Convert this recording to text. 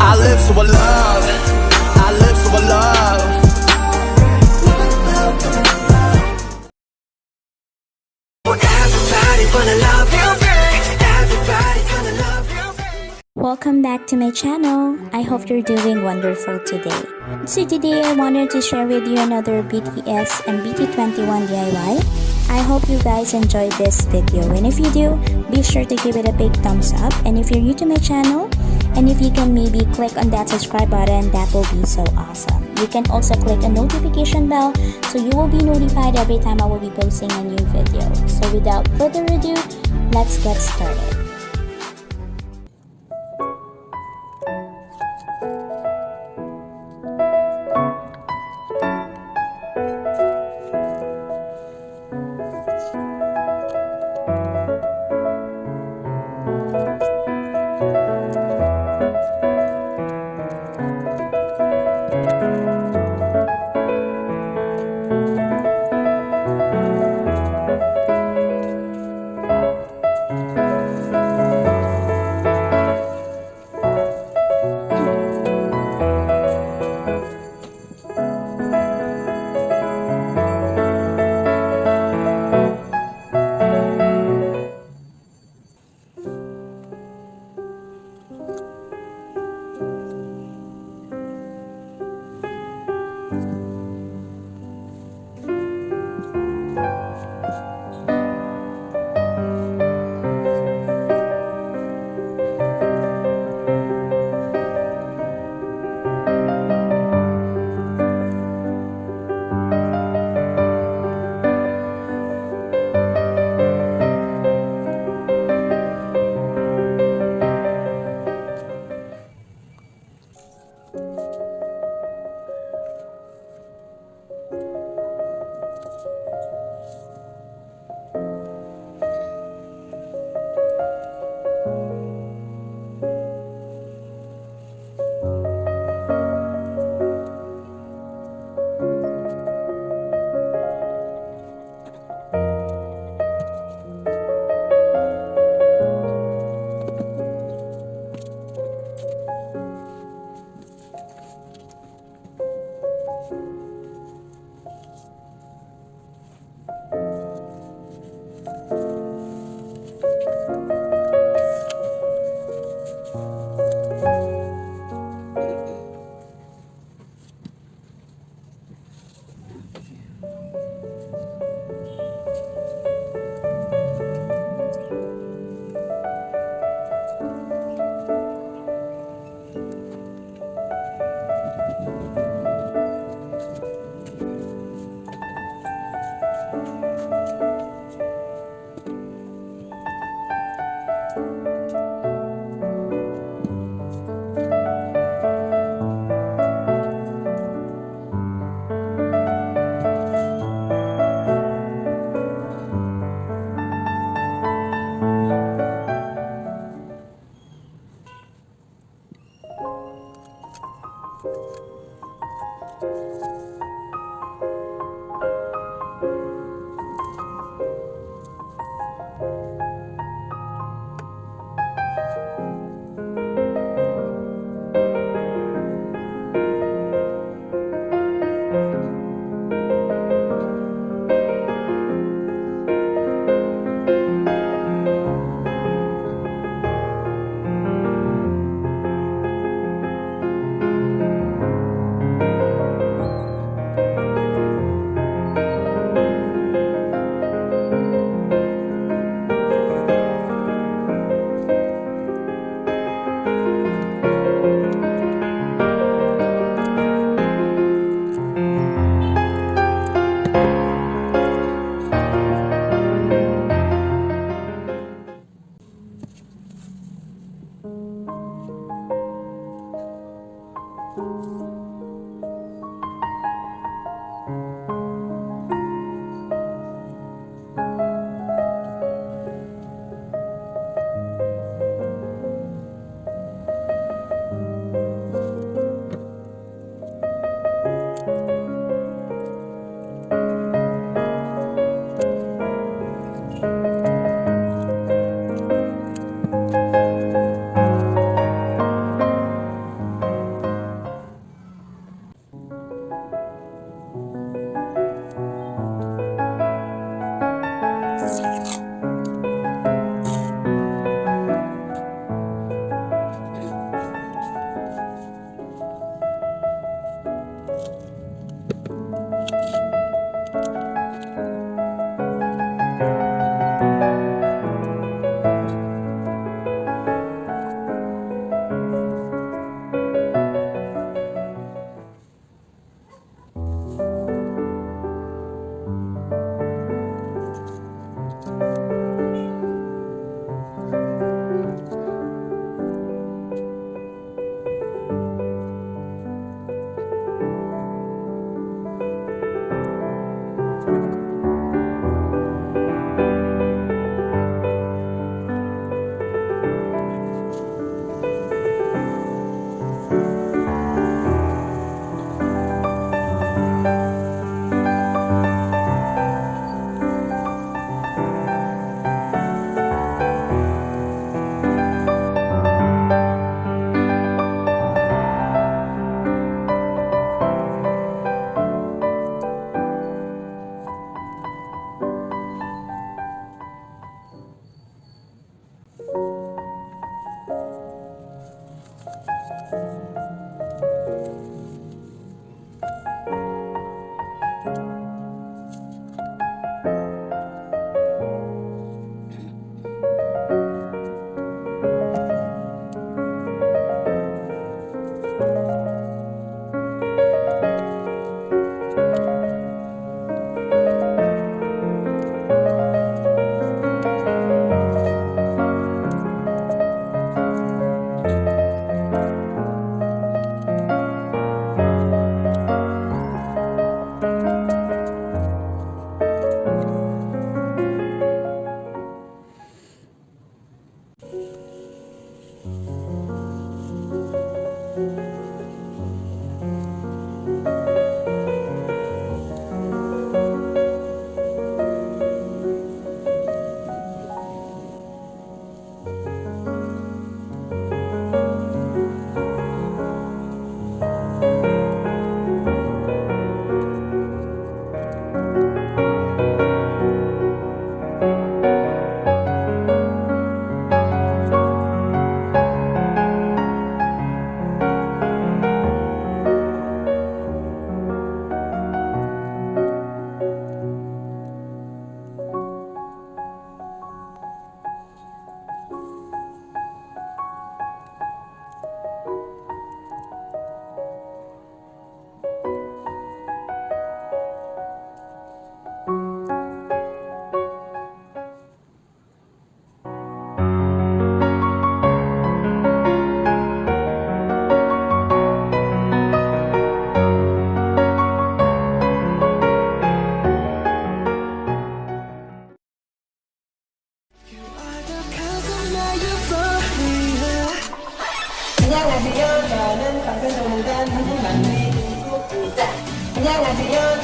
I live so I love, I live so I love. Everybody gonna love you, babe. Everybody gonna love you, babe. Welcome back to my channel. I hope you're doing wonderful today. So today I wanted to share with you another BTS and BT21 DIY. I hope you guys enjoyed this video, and if you do, be sure to give it a big thumbs up. And if you're new to my channel, and if you can maybe click on that subscribe button, that will be so awesome. You can also click a notification bell so you will be notified every time I will be posting a new video. So without further ado, let's get started. 안녕하세요. 저는 감사합니다. 안녕하세요.